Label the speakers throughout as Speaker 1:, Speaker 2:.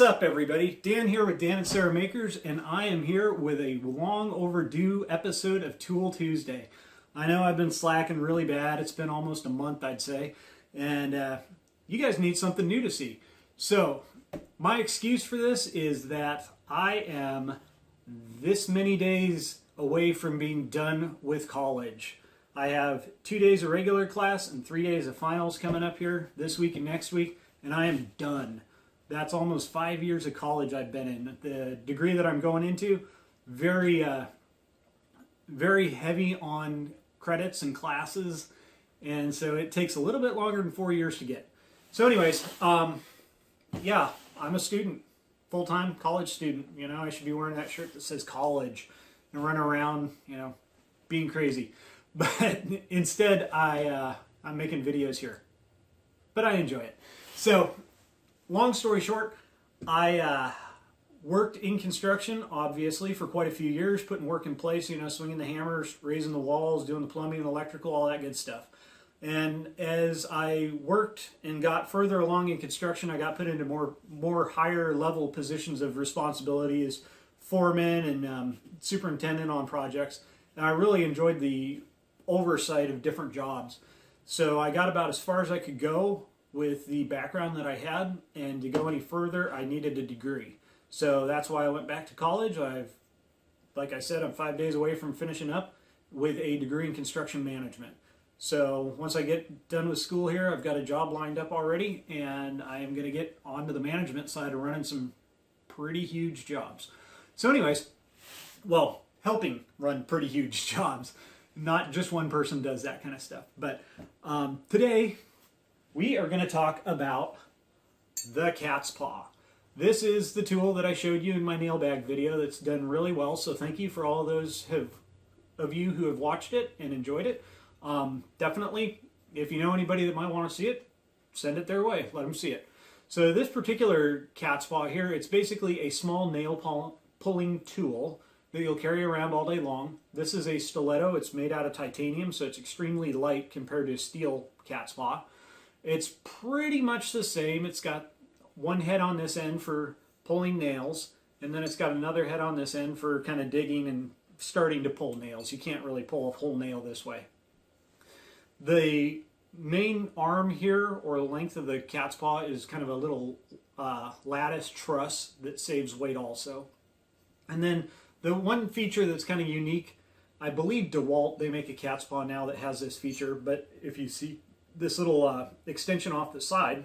Speaker 1: up, everybody? Dan here with Dan and Sarah Makers, and I am here with a long overdue episode of Tool Tuesday. I know I've been slacking really bad. It's been almost a month, I'd say, and you guys need something new to see. So, my excuse for this is that I am this many days away from being done with college. I have 2 days of regular class and 3 days of finals coming up here this week and next week, and I am done. That's almost 5 years of college I've been in. The degree that I'm going into, very heavy on credits and classes, and so it takes a little bit longer than 4 years to get. So anyways, yeah, I'm a student, full-time college student. You know, I should be wearing that shirt that says college and run around, you know, being crazy. But instead, I'm making videos here. But I enjoy it. So, long story short, I worked in construction, obviously, for quite a few years, putting work in place, you know, swinging the hammers, raising the walls, doing the plumbing and electrical, all that good stuff. And as I worked and got further along in construction, I got put into more higher level positions of responsibility as foreman and superintendent on projects. And I really enjoyed the oversight of different jobs. So I got about as far as I could go with the background that I had, and to go any further, I needed a degree. So that's why I went back to college. Like I said, I'm 5 days away from finishing up with a degree in construction management. So once I get done with school here, I've got a job lined up already, and I am going to get onto the management side of running some pretty huge jobs. So anyways, well, helping run pretty huge jobs. Not just one person does that kind of stuff. But today, we are going to talk about the cat's paw. This is the tool that I showed you in my nail bag video that's done really well, so thank you for all those of you who have watched it and enjoyed it. Definitely, if you know anybody that might want to see it, send it their way. Let them see it. So this particular cat's paw here, it's basically a small nail pulling tool that you'll carry around all day long. This is a stiletto. It's made out of titanium, so it's extremely light compared to a steel cat's paw. It's pretty much the same. It's got one head on this end for pulling nails, and then it's got another head on this end for kind of digging and starting to pull nails. You can't really pull a whole nail this way. The main arm here, or the length of the cat's paw, is kind of a little lattice truss that saves weight also. And then the one feature that's kind of unique, I believe DeWalt, they make a cat's paw now that has this feature, but if you see this little extension off the side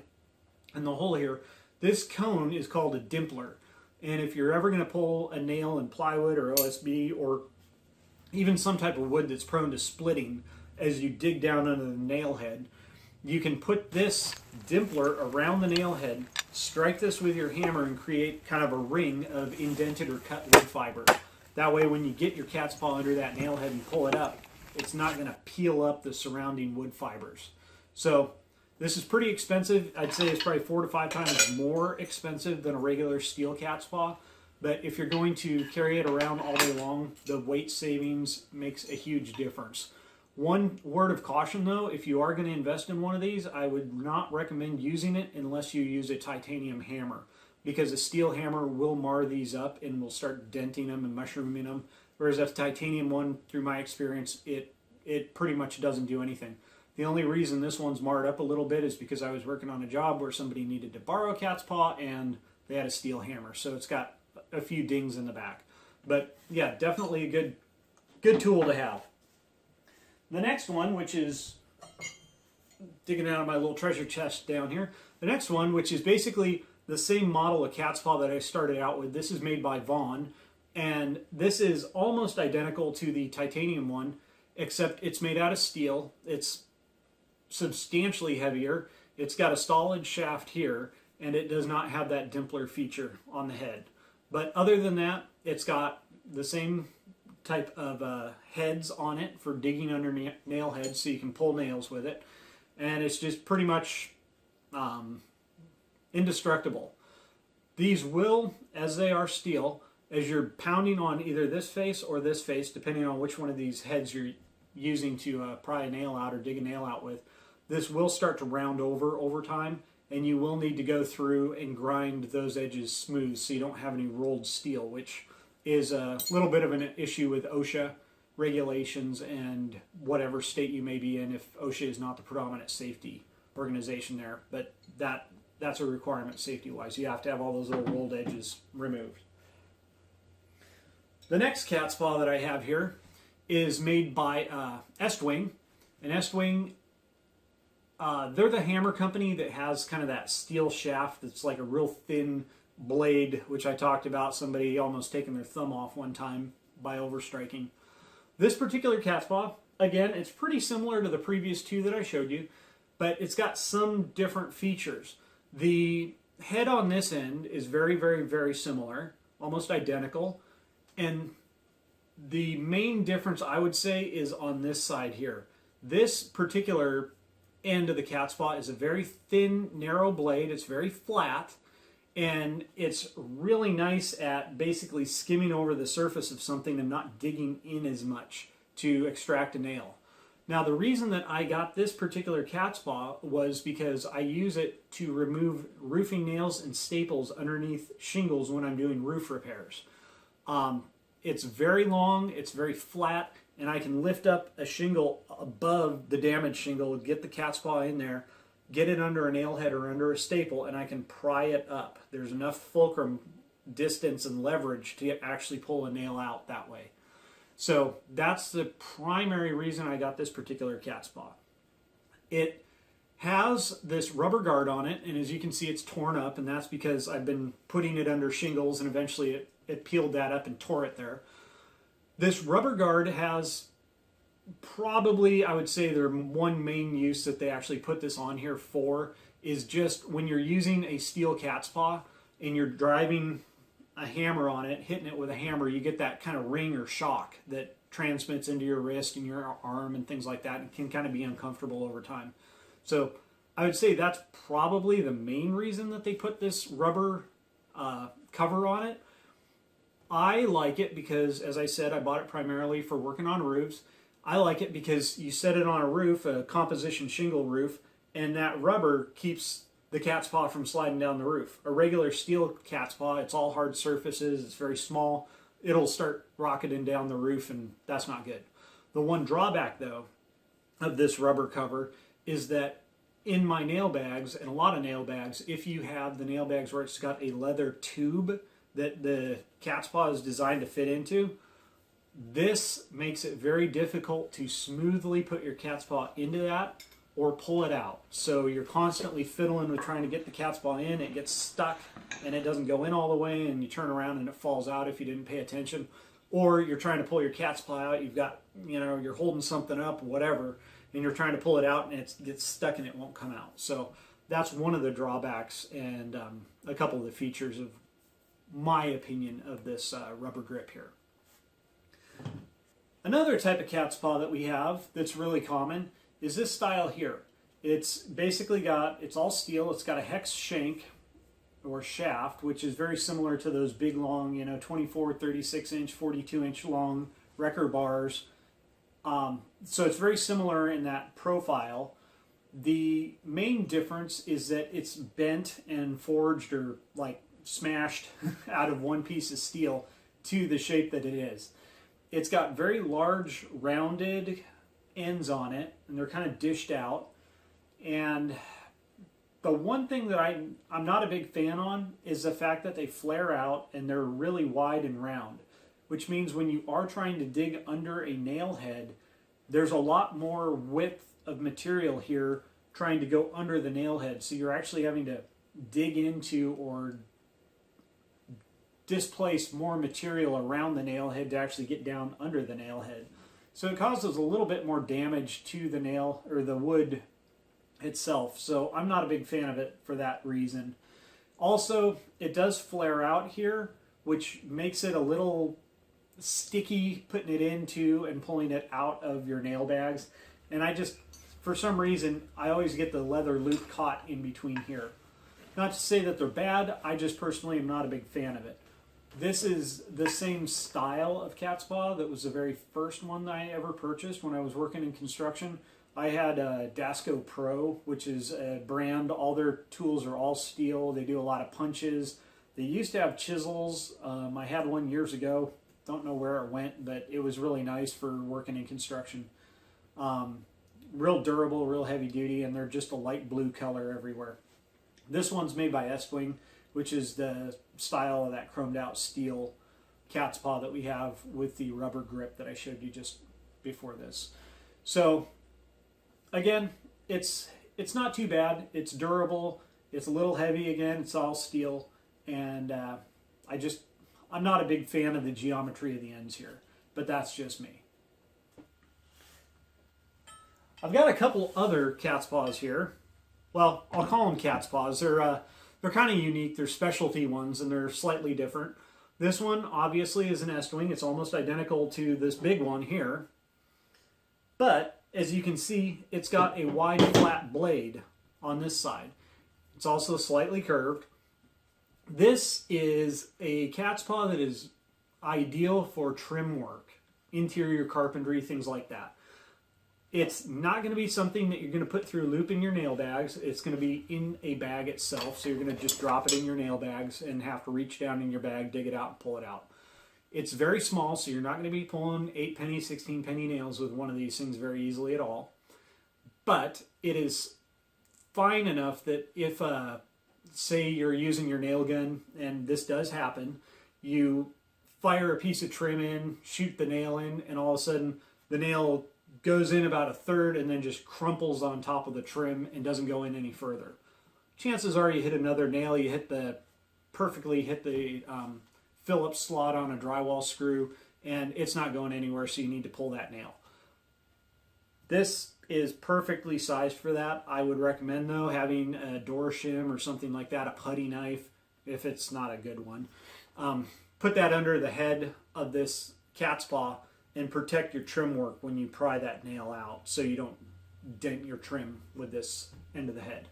Speaker 1: and the hole here, this cone is called a dimpler. And if you're ever going to pull a nail in plywood or OSB or even some type of wood that's prone to splitting as you dig down under the nail head, you can put this dimpler around the nail head, strike this with your hammer, and create kind of a ring of indented or cut wood fiber. That way when you get your cat's paw under that nail head and pull it up, it's not going to peel up the surrounding wood fibers. So this is pretty expensive. I'd say it's probably 4 to 5 times more expensive than a regular steel cat's paw. But if you're going to carry it around all day long, the weight savings makes a huge difference. One word of caution though, if you are going to invest in one of these, I would not recommend using it unless you use a titanium hammer, because a steel hammer will mar these up and will start denting them and mushrooming them. Whereas a titanium one, through my experience, it pretty much doesn't do anything. The only reason this one's marred up a little bit is because I was working on a job where somebody needed to borrow a cat's paw and they had a steel hammer. So it's got a few dings in the back. But yeah, definitely a good tool to have. The next one, which is digging out of my little treasure chest down here. The next one, which is basically the same model of cat's paw that I started out with. This is made by Vaughn. And this is almost identical to the titanium one, except it's made out of steel. It's substantially heavier. It's got a solid shaft here, and it does not have that dimpler feature on the head. But other than that, it's got the same type of heads on it for digging under nail heads, so you can pull nails with it. And it's just pretty much indestructible. These will, as they are steel, as you're pounding on either this face or this face, depending on which one of these heads you're using to pry a nail out or dig a nail out with, this will start to round over time, and you will need to go through and grind those edges smooth so you don't have any rolled steel, which is a little bit of an issue with OSHA regulations and whatever state you may be in if OSHA is not the predominant safety organization there. But that's a requirement safety-wise. You have to have all those little rolled edges removed. The next cat's paw that I have here is made by Estwing. And Estwing, they're the hammer company that has kind of that steel shaft that's like a real thin blade, which I talked about somebody almost taking their thumb off one time by overstriking. This particular cat's paw, again, it's pretty similar to the previous two that I showed you, but it's got some different features. The head on this end is very, very, very similar, almost identical. And the main difference, I would say, is on this side here. This particular end of the cat's paw is a very thin, narrow blade. It's very flat, and it's really nice at basically skimming over the surface of something and not digging in as much to extract a nail. Now, the reason that I got this particular cat's paw was because I use it to remove roofing nails and staples underneath shingles when I'm doing roof repairs. It's very long, it's very flat, and I can lift up a shingle above the damaged shingle, get the cat's paw in there, get it under a nail head or under a staple, and I can pry it up. There's enough fulcrum distance and leverage to actually pull a nail out that way. So that's the primary reason I got this particular cat's paw. It has this rubber guard on it, and as you can see, it's torn up, and that's because I've been putting it under shingles, and eventually it peeled that up and tore it there. This rubber guard has probably, I would say, their one main use that they actually put this on here for is just when you're using a steel cat's paw and you're driving a hammer on it, hitting it with a hammer, you get that kind of ring or shock that transmits into your wrist and your arm and things like that, and can kind of be uncomfortable over time. So I would say that's probably the main reason that they put this rubber cover on it. I like it because, as I said, I bought it primarily for working on roofs. I like it because you set it on a roof, a composition shingle roof, and that rubber keeps the cat's paw from sliding down the roof. A regular steel cat's paw, it's all hard surfaces, it's very small, it'll start rocketing down the roof, and that's not good. The one drawback, though, of this rubber cover is that in my nail bags, and a lot of nail bags, if you have the nail bags where it's got a leather tube that the cat's paw is designed to fit into, this makes it very difficult to smoothly put your cat's paw into that or pull it out. So you're constantly fiddling with trying to get the cat's paw in, it gets stuck and it doesn't go in all the way, and you turn around and it falls out if you didn't pay attention. Or you're trying to pull your cat's paw out, you've got, you're holding something up, whatever, and you're trying to pull it out and it gets stuck and it won't come out. So that's one of the drawbacks and a couple of the features of my opinion of this rubber grip here. Another type of cat's paw that we have that's really common is this style here. It's basically it's all steel, it's got a hex shank or shaft, which is very similar to those big long, 24, 36 inch, 42 inch long wrecker bars. So it's very similar in that profile. The main difference is that it's bent and forged or like smashed out of one piece of steel to the shape that it is. It's got very large rounded ends on it, and they're kind of dished out. And the one thing that I'm not a big fan on is the fact that they flare out and they're really wide and round, which means when you are trying to dig under a nail head, there's a lot more width of material here trying to go under the nail head. So you're actually having to dig into or displace more material around the nail head to actually get down under the nail head. So it causes a little bit more damage to the nail or the wood itself. So I'm not a big fan of it for that reason. Also, it does flare out here, which makes it a little sticky putting it into and pulling it out of your nail bags. And for some reason, I always get the leather loop caught in between here. Not to say that they're bad, I just personally am not a big fan of it. This is the same style of cat's paw that was the very first one that I ever purchased when I was working in construction. I had a Dasco Pro, which is a brand. All their tools are all steel. They do a lot of punches. They used to have chisels. I had one years ago. Don't know where it went, but it was really nice for working in construction. Real durable, real heavy duty, and they're just a light blue color everywhere. This one's made by Estwing, which is the style of that chromed out steel cat's paw that we have with the rubber grip that I showed you just before this. So again, it's not too bad. It's durable. It's a little heavy again. It's all steel, and I'm not a big fan of the geometry of the ends here, but that's just me. I've got a couple other cat's paws here. Well, I'll call them cat's paws. They're kind of unique. They're specialty ones, and they're slightly different. This one obviously is an Estwing. It's almost identical to this big one here. But as you can see, it's got a wide flat blade on this side. It's also slightly curved. This is a cat's paw that is ideal for trim work, interior carpentry, things like that. It's not going to be something that you're going to put through loop in your nail bags. It's going to be in a bag itself, so you're going to just drop it in your nail bags and have to reach down in your bag, dig it out, and pull it out. It's very small, so you're not going to be pulling 8 penny, 16 penny nails with one of these things very easily at all. But it is fine enough that if, say you're using your nail gun, and this does happen, you fire a piece of trim in, shoot the nail in, and all of a sudden the nail goes in about a third and then just crumples on top of the trim and doesn't go in any further. Chances are you hit another nail, you perfectly hit the Phillips slot on a drywall screw, and it's not going anywhere, so you need to pull that nail. This is perfectly sized for that. I would recommend, though, having a door shim or something like that, a putty knife, if it's not a good one. Put that under the head of this cat's paw and protect your trim work when you pry that nail out so you don't dent your trim with this end of the head.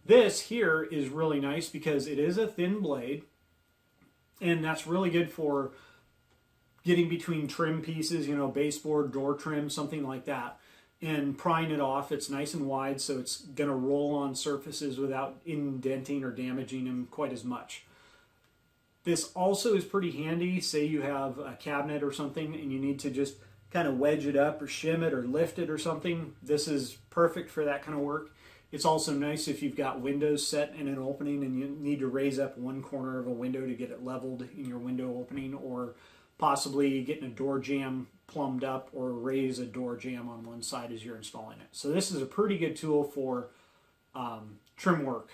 Speaker 1: This here is really nice because it is a thin blade, and that's really good for getting between trim pieces, baseboard, door trim, something like that, and prying it off. It's nice and wide, so it's going to roll on surfaces without indenting or damaging them quite as much. This also is pretty handy. Say you have a cabinet or something and you need to just kind of wedge it up or shim it or lift it or something. This is perfect for that kind of work. It's also nice if you've got windows set in an opening and you need to raise up one corner of a window to get it leveled in your window opening, or possibly getting a door jamb plumbed up or raise a door jamb on one side as you're installing it. So this is a pretty good tool for trim work.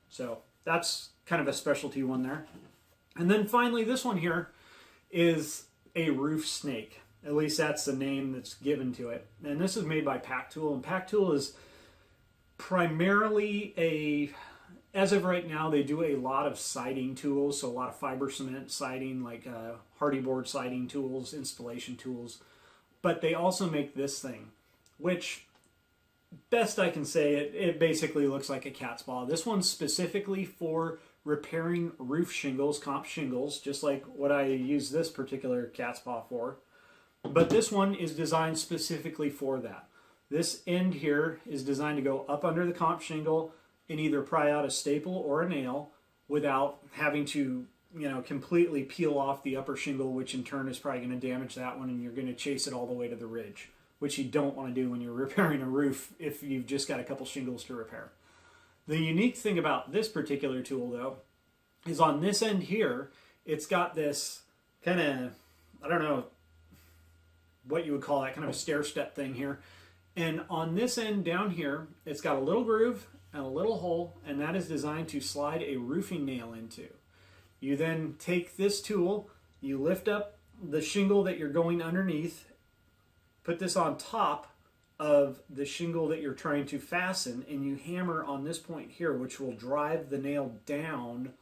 Speaker 1: So that's kind of a specialty one there. And then finally, this one here is a roof snake. At least that's the name that's given to it. And this is made by Pack Tool. And Pack Tool is primarily as of right now, they do a lot of siding tools. So a lot of fiber cement siding, like hardy board siding tools, installation tools. But they also make this thing, which, best I can say, it basically looks like a cat's paw. This one's specifically for repairing roof shingles, comp shingles, just like what I use this particular cat's paw for. But this one is designed specifically for that. This end here is designed to go up under the comp shingle and either pry out a staple or a nail without having to, completely peel off the upper shingle, which in turn is probably going to damage that one, and you're going to chase it all the way to the ridge, which you don't want to do when you're repairing a roof if you've just got a couple shingles to repair. The unique thing about this particular tool, though, is on this end here, it's got this kind of, I don't know what you would call that, kind of a stair step thing here. And on this end down here, it's got a little groove and a little hole, and that is designed to slide a roofing nail into. You then take this tool, you lift up the shingle that you're going underneath, put this on top of the shingle that you're trying to fasten, and you hammer on this point here, which will drive the nail down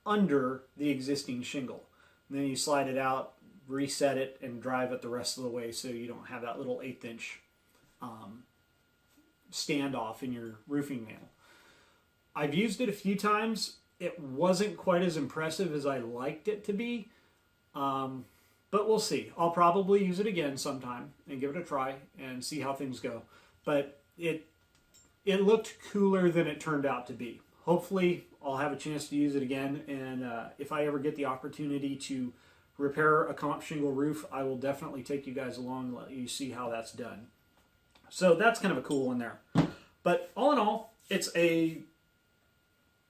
Speaker 1: under the existing shingle. And then you slide it out, reset it, and drive it the rest of the way so you don't have that little 1/8 inch standoff in your roofing nail. I've used it a few times. It wasn't quite as impressive as I liked it to be, but we'll see. I'll probably use it again sometime and give it a try and see how things go. but it looked cooler than it turned out to be. Hopefully, I'll have a chance to use it again, and if I ever get the opportunity to repair a comp shingle roof, I will definitely take you guys along and let you see how that's done. So that's kind of a cool one there. But all in all, it's a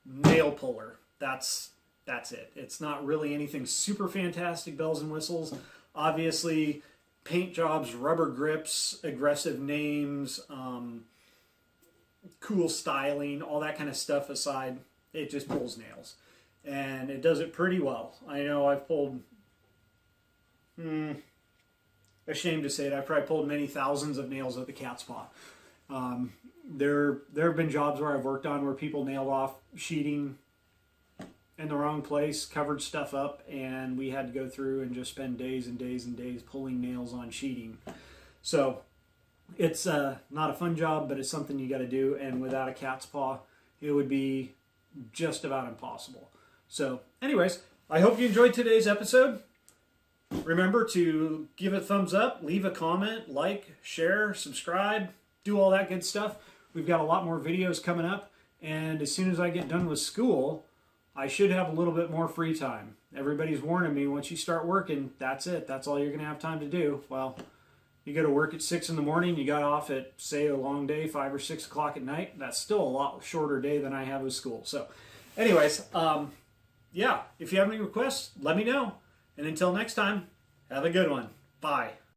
Speaker 1: nail puller. That's it. It's not really anything super fantastic, bells and whistles. Obviously, paint jobs, rubber grips, aggressive names, cool styling, all that kind of stuff aside, it just pulls nails. And it does it pretty well. I know I've pulled, ashamed to say it, I've probably pulled many thousands of nails at the cat's paw. There have been jobs where I've worked on where people nailed off sheeting in the wrong place, covered stuff up, and we had to go through and just spend days and days and days pulling nails on sheeting. So it's not a fun job, but it's something you got to do, and without a cat's paw, it would be just about impossible. So anyways, I hope you enjoyed today's episode. Remember to give it a thumbs up, leave a comment, like, share, subscribe, do all that good stuff. We've got a lot more videos coming up, and as soon as I get done with school, I should have a little bit more free time. Everybody's warning me, once you start working, that's it. That's all you're going to have time to do. Well, you go to work at 6 in the morning, you got off at, say, a long day, 5 or 6 o'clock at night. That's still a lot shorter day than I have with school. So anyways, yeah, if you have any requests, let me know. And until next time, have a good one. Bye.